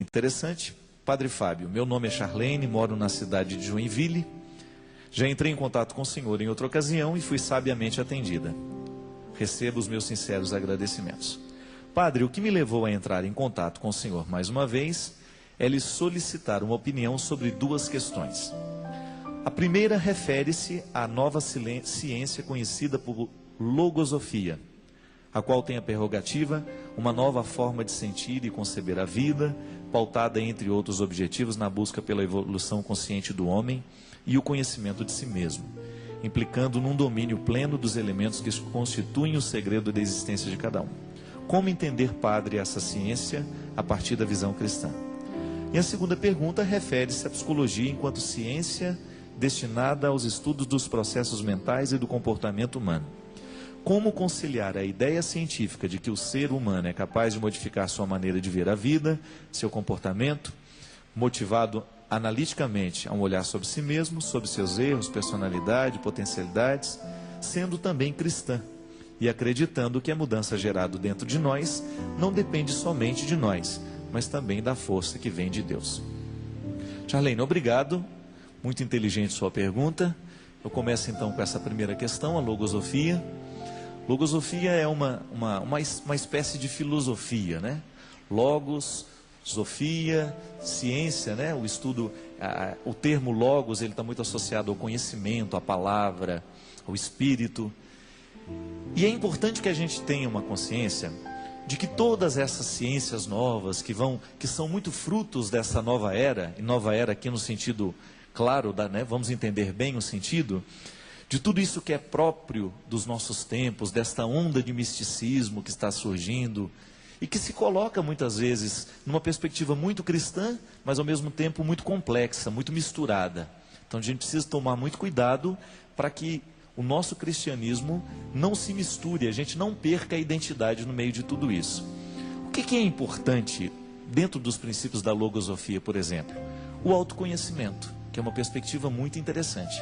interessante. Padre Fábio, meu nome é Charlene, moro na cidade de Joinville. Já entrei em contato com o senhor em outra ocasião e fui sabiamente atendida. Recebo os meus sinceros agradecimentos. Padre, o que me levou a entrar em contato com o senhor mais uma vez é lhe solicitar uma opinião sobre duas questões. A primeira refere-se à nova ciência conhecida por logosofia, a qual tem a prerrogativa uma nova forma de sentir e conceber a vida, pautada entre outros objetivos na busca pela evolução consciente do homem e o conhecimento de si mesmo, implicando num domínio pleno dos elementos que constituem o segredo da existência de cada um. Como entender, padre, essa ciência a partir da visão cristã? E a segunda pergunta refere-se à psicologia enquanto ciência destinada aos estudos dos processos mentais e do comportamento humano. Como conciliar a ideia científica de que o ser humano é capaz de modificar sua maneira de ver a vida, seu comportamento, motivado analiticamente a um olhar sobre si mesmo, sobre seus erros, personalidade, potencialidades, sendo também cristã e acreditando que a mudança gerada dentro de nós não depende somente de nós, mas também da força que vem de Deus. Charlene, obrigado. Muito inteligente sua pergunta. Eu começo então com essa primeira questão, a logosofia. Logosofia é uma espécie de filosofia, né? Logos, sofia, ciência, né? O estudo, o termo logos, ele está muito associado ao conhecimento, à palavra, ao espírito. E é importante que a gente tenha uma consciência de que todas essas ciências novas que são muito frutos dessa nova era, e nova era aqui no sentido claro, né? Vamos entender bem o sentido de tudo isso que é próprio dos nossos tempos, desta onda de misticismo que está surgindo e que se coloca muitas vezes numa perspectiva muito cristã, mas ao mesmo tempo muito complexa, muito misturada. Então a gente precisa tomar muito cuidado para que o nosso cristianismo não se misture, a gente não perca a identidade no meio de tudo isso. O que é importante dentro dos princípios da logosofia, por exemplo? O autoconhecimento, que é uma perspectiva muito interessante.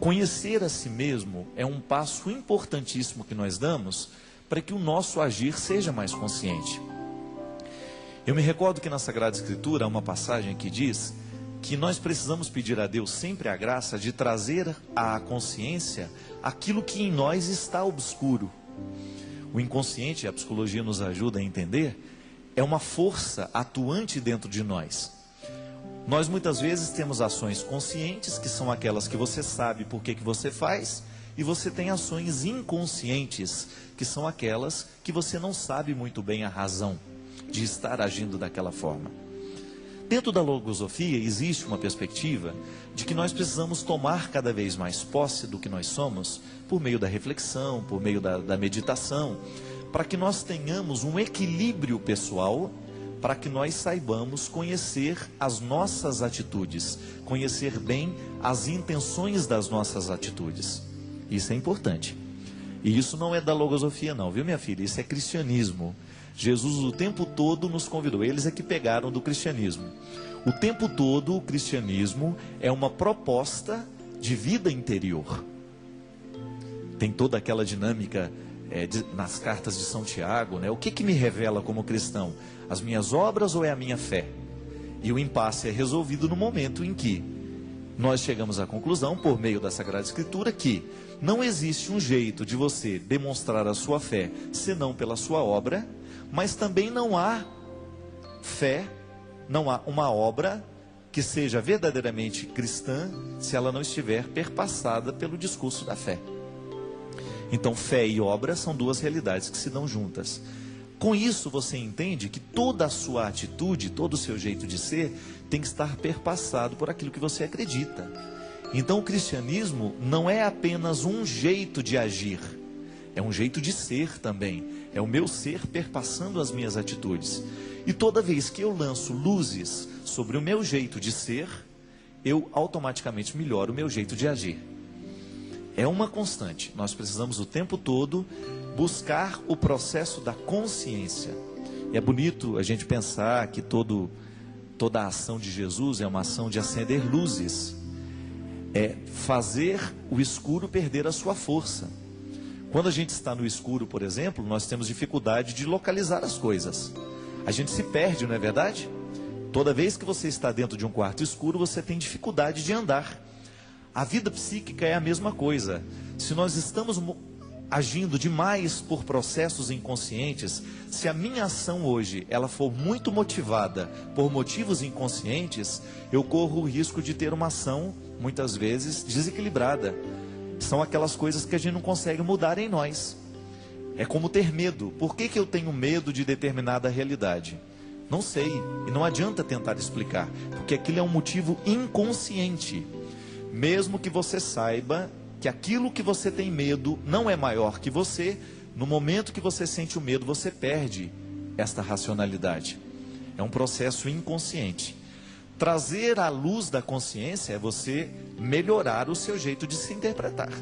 Conhecer a si mesmo é um passo importantíssimo que nós damos para que o nosso agir seja mais consciente. Eu me recordo que na Sagrada Escritura há uma passagem que diz que nós precisamos pedir a Deus sempre a graça de trazer à consciência aquilo que em nós está obscuro. O inconsciente, a psicologia nos ajuda a entender, é uma força atuante dentro de nós. Nós muitas vezes temos ações conscientes, que são aquelas que você sabe por que você faz, e você tem ações inconscientes, que são aquelas que você não sabe muito bem a razão de estar agindo daquela forma. Dentro da logosofia existe uma perspectiva de que nós precisamos tomar cada vez mais posse do que nós somos, por meio da reflexão, por meio da meditação, para que nós tenhamos um equilíbrio pessoal, para que nós saibamos conhecer as nossas atitudes, conhecer bem as intenções das nossas atitudes. Isso é importante. E isso não é da logosofia não, viu minha filha? Isso é cristianismo. Jesus o tempo todo nos convidou, eles é que pegaram do cristianismo. O tempo todo o cristianismo é uma proposta de vida interior. Tem toda aquela dinâmica nas cartas de São Tiago, né? O que me revela como cristão? As minhas obras ou é a minha fé? E o impasse é resolvido no momento em que nós chegamos à conclusão, por meio da Sagrada Escritura, que não existe um jeito de você demonstrar a sua fé, senão pela sua obra, mas também não há fé, não há uma obra que seja verdadeiramente cristã, se ela não estiver perpassada pelo discurso da fé. Então, fé e obra são duas realidades que se dão juntas. Com isso, você entende que toda a sua atitude, todo o seu jeito de ser, tem que estar perpassado por aquilo que você acredita. Então, o cristianismo não é apenas um jeito de agir, é um jeito de ser também. É o meu ser perpassando as minhas atitudes. E toda vez que eu lanço luzes sobre o meu jeito de ser, eu automaticamente melhoro o meu jeito de agir. É uma constante. Nós precisamos o tempo todo buscar o processo da consciência. E é bonito a gente pensar que toda a ação de Jesus é uma ação de acender luzes. É fazer o escuro perder a sua força. Quando a gente está no escuro, por exemplo, nós temos dificuldade de localizar as coisas. A gente se perde, não é verdade? Toda vez que você está dentro de um quarto escuro, você tem dificuldade de andar. A vida psíquica é a mesma coisa. Se nós estamos agindo demais por processos inconscientes, se a minha ação hoje ela for muito motivada por motivos inconscientes, eu corro o risco de ter uma ação, muitas vezes, desequilibrada. São aquelas coisas que a gente não consegue mudar em nós. É como ter medo. Por que eu tenho medo de determinada realidade? Não sei, e não adianta tentar explicar, porque aquilo é um motivo inconsciente. Mesmo que você saiba que aquilo que você tem medo não é maior que você, no momento que você sente o medo, você perde esta racionalidade. É um processo inconsciente. Trazer à luz da consciência é você melhorar o seu jeito de se interpretar.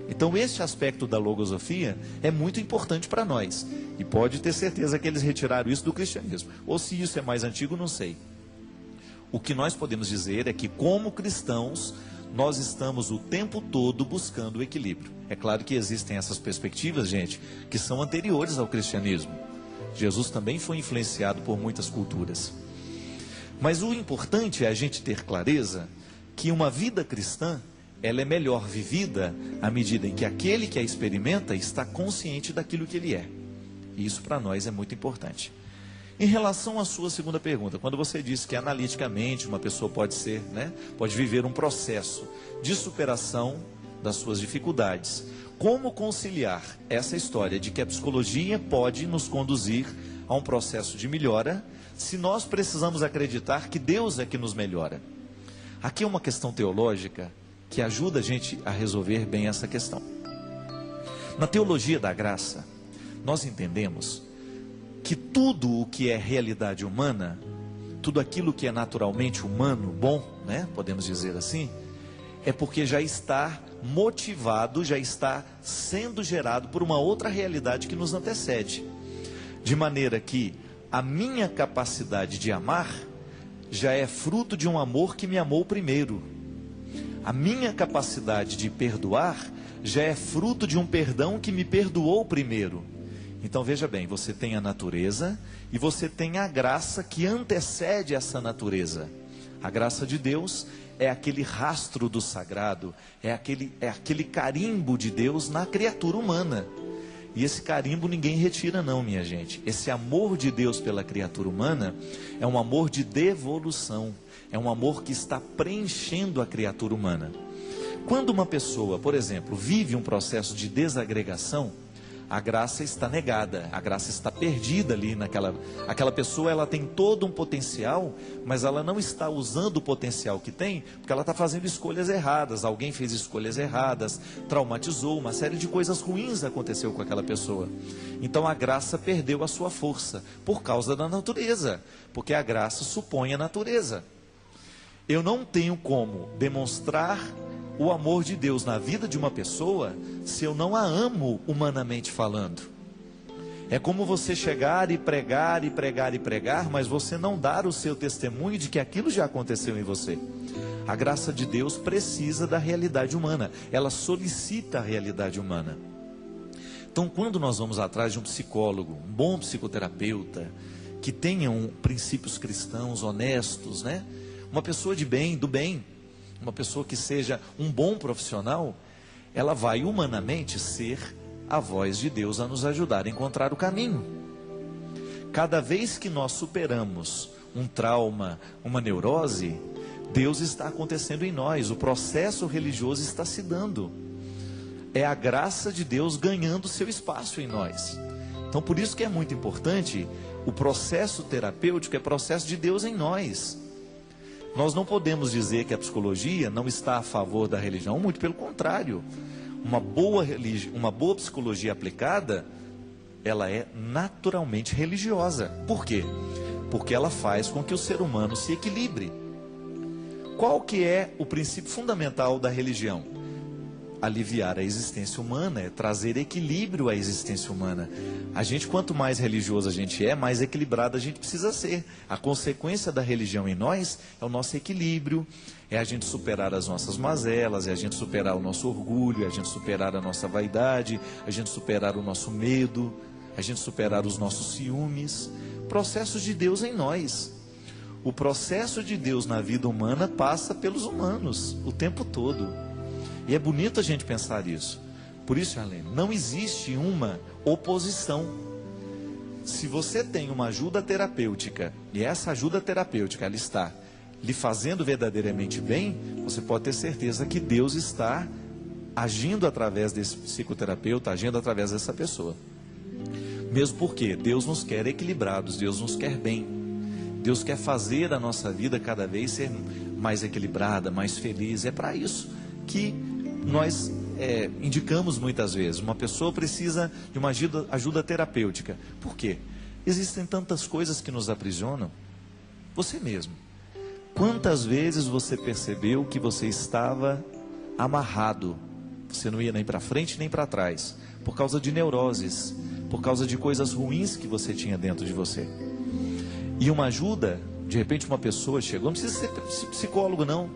Então este aspecto da logosofia é muito importante para nós. E pode ter certeza que eles retiraram isso do cristianismo. Ou se isso é mais antigo, não sei. O que nós podemos dizer é que como cristãos, nós estamos o tempo todo buscando o equilíbrio. É claro que existem essas perspectivas, gente, que são anteriores ao cristianismo. Jesus também foi influenciado por muitas culturas. Mas o importante é a gente ter clareza que uma vida cristã, ela é melhor vivida à medida em que aquele que a experimenta está consciente daquilo que ele é. E isso para nós é muito importante. Em relação à sua segunda pergunta, quando você disse que analiticamente uma pessoa pode pode viver um processo de superação das suas dificuldades, como conciliar essa história de que a psicologia pode nos conduzir a um processo de melhora, se nós precisamos acreditar que Deus é que nos melhora? Aqui é uma questão teológica que ajuda a gente a resolver bem essa questão. Na teologia da graça, nós entendemos que tudo o que é realidade humana, tudo aquilo que é naturalmente humano, bom, podemos dizer assim, é porque já está motivado, já está sendo gerado por uma outra realidade que nos antecede. De maneira que a minha capacidade de amar já é fruto de um amor que me amou primeiro. A minha capacidade de perdoar já é fruto de um perdão que me perdoou primeiro. Então veja bem, você tem a natureza e você tem a graça que antecede essa natureza. A graça de Deus é aquele rastro do sagrado, é aquele carimbo de Deus na criatura humana. E esse carimbo ninguém retira não, minha gente. Esse amor de Deus pela criatura humana é um amor de devolução, é um amor que está preenchendo a criatura humana. Quando uma pessoa, por exemplo, vive um processo de desagregação, a graça está negada, a graça está perdida ali aquela pessoa, ela tem todo um potencial, mas ela não está usando o potencial que tem, porque ela está fazendo escolhas erradas, alguém fez escolhas erradas, traumatizou, uma série de coisas ruins aconteceu com aquela pessoa. Então a graça perdeu a sua força, por causa da natureza, porque a graça supõe a natureza. Eu não tenho como demonstrar o amor de Deus na vida de uma pessoa se eu não a amo humanamente falando. É como você chegar e pregar e pregar e pregar, mas você não dar o seu testemunho de que aquilo já aconteceu em você. A graça de Deus precisa da realidade humana, ela solicita a realidade humana. Então quando nós vamos atrás de um psicólogo, um bom psicoterapeuta, que tenha princípios cristãos honestos, uma pessoa de bem, do bem, uma pessoa que seja um bom profissional, ela vai humanamente ser a voz de Deus a nos ajudar a encontrar o caminho. Cada vez que nós superamos um trauma, uma neurose, Deus está acontecendo em nós, o processo religioso está se dando. É a graça de Deus ganhando seu espaço em nós. Então por isso que é muito importante, o processo terapêutico é processo de Deus em nós. Nós não podemos dizer que a psicologia não está a favor da religião, muito pelo contrário. Uma boa psicologia aplicada, ela é naturalmente religiosa. Por quê? Porque ela faz com que o ser humano se equilibre. Qual que é o princípio fundamental da religião? Aliviar a existência humana, é trazer equilíbrio à existência humana. A gente, quanto mais religioso a gente é, mais equilibrado a gente precisa ser. A consequência da religião em nós é o nosso equilíbrio, é a gente superar as nossas mazelas, é a gente superar o nosso orgulho, é a gente superar a nossa vaidade, a gente superar o nosso medo, a gente superar os nossos ciúmes. Processos de Deus em nós. O processo de Deus na vida humana passa pelos humanos o tempo todo. E é bonito a gente pensar isso. Por isso, Arlene, não existe uma oposição. Se você tem uma ajuda terapêutica, e essa ajuda terapêutica ela está lhe fazendo verdadeiramente bem, você pode ter certeza que Deus está agindo através desse psicoterapeuta, agindo através dessa pessoa. Mesmo porque Deus nos quer equilibrados, Deus nos quer bem. Deus quer fazer a nossa vida cada vez ser mais equilibrada, mais feliz. É para isso que nós indicamos muitas vezes. Uma pessoa precisa de uma ajuda terapêutica. Por quê? Existem tantas coisas que nos aprisionam. Você mesmo. Quantas vezes você percebeu que você estava amarrado? Você não ia nem para frente nem para trás. Por causa de neuroses. Por causa de coisas ruins que você tinha dentro de você. E uma ajuda, de repente uma pessoa chegou, não precisa ser psicólogo não.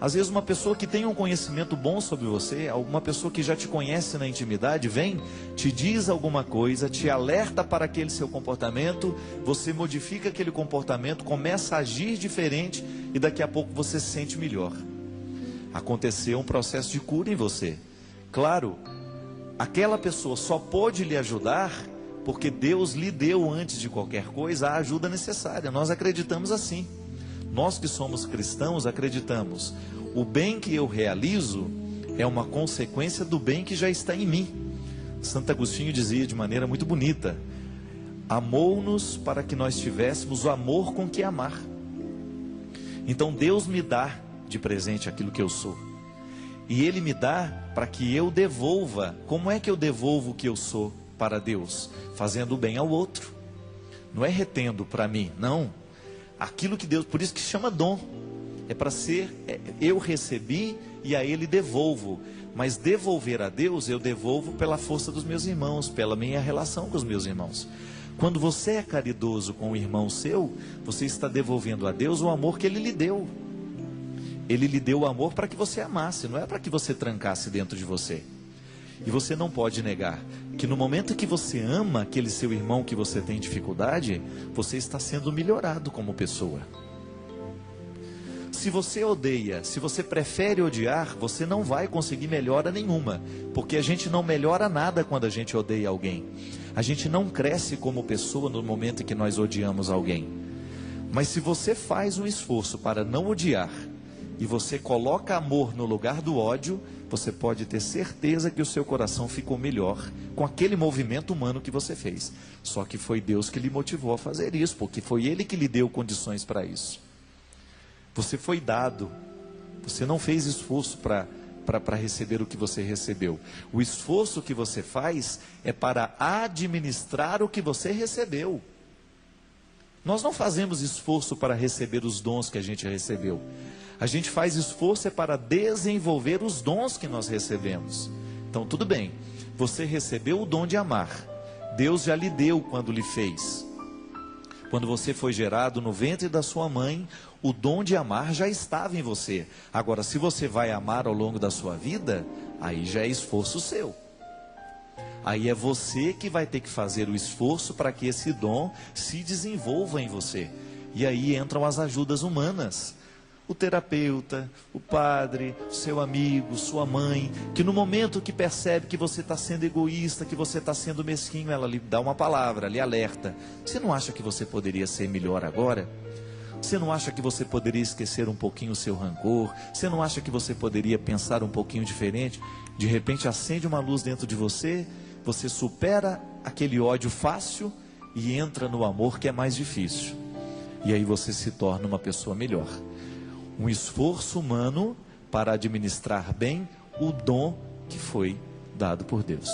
Às vezes uma pessoa que tem um conhecimento bom sobre você, alguma pessoa que já te conhece na intimidade, vem, te diz alguma coisa, te alerta para aquele seu comportamento, você modifica aquele comportamento, começa a agir diferente e daqui a pouco você se sente melhor. Aconteceu um processo de cura em você. Claro, aquela pessoa só pode lhe ajudar porque Deus lhe deu antes de qualquer coisa a ajuda necessária. Nós acreditamos assim. Nós que somos cristãos acreditamos. O bem que eu realizo é uma consequência do bem que já está em mim. Santo Agostinho dizia de maneira muito bonita: amou-nos para que nós tivéssemos o amor com que amar. Então Deus me dá de presente aquilo que eu sou. E Ele me dá para que eu devolva. Como é que eu devolvo o que eu sou para Deus? Fazendo o bem ao outro. Não é retendo para mim, não. Aquilo que Deus, por isso que chama dom. É para ser, eu recebi e a Ele devolvo. Mas devolver a Deus, eu devolvo pela força dos meus irmãos, pela minha relação com os meus irmãos. Quando você é caridoso com o irmão seu, você está devolvendo a Deus o amor que Ele lhe deu. Ele lhe deu o amor para que você amasse, não é para que você trancasse dentro de você. E você não pode negar que no momento que você ama aquele seu irmão que você tem dificuldade, você está sendo melhorado como pessoa. Se você odeia, se você prefere odiar, você não vai conseguir melhora nenhuma. Porque a gente não melhora nada quando a gente odeia alguém. A gente não cresce como pessoa no momento em que nós odiamos alguém. Mas se você faz um esforço para não odiar, e você coloca amor no lugar do ódio, você pode ter certeza que o seu coração ficou melhor com aquele movimento humano que você fez. Só que foi Deus que lhe motivou a fazer isso, porque foi Ele que lhe deu condições para isso. Você foi dado, você não fez esforço para receber o que você recebeu. O esforço que você faz é para administrar o que você recebeu. Nós não fazemos esforço para receber os dons que a gente recebeu. A gente faz esforço para desenvolver os dons que nós recebemos. Então tudo bem, você recebeu o dom de amar. Deus já lhe deu quando lhe fez. Quando você foi gerado no ventre da sua mãe, o dom de amar já estava em você. Agora, se você vai amar ao longo da sua vida, aí já é esforço seu. Aí é você que vai ter que fazer o esforço para que esse dom se desenvolva em você. E aí entram as ajudas humanas. O terapeuta, o padre, o seu amigo, sua mãe, que no momento que percebe que você está sendo egoísta, que você está sendo mesquinho, ela lhe dá uma palavra, lhe alerta. Você não acha que você poderia ser melhor agora? Você não acha que você poderia esquecer um pouquinho o seu rancor? Você não acha que você poderia pensar um pouquinho diferente? De repente acende uma luz dentro de você, você supera aquele ódio fácil e entra no amor que é mais difícil. E aí você se torna uma pessoa melhor. Um esforço humano para administrar bem o dom que foi dado por Deus.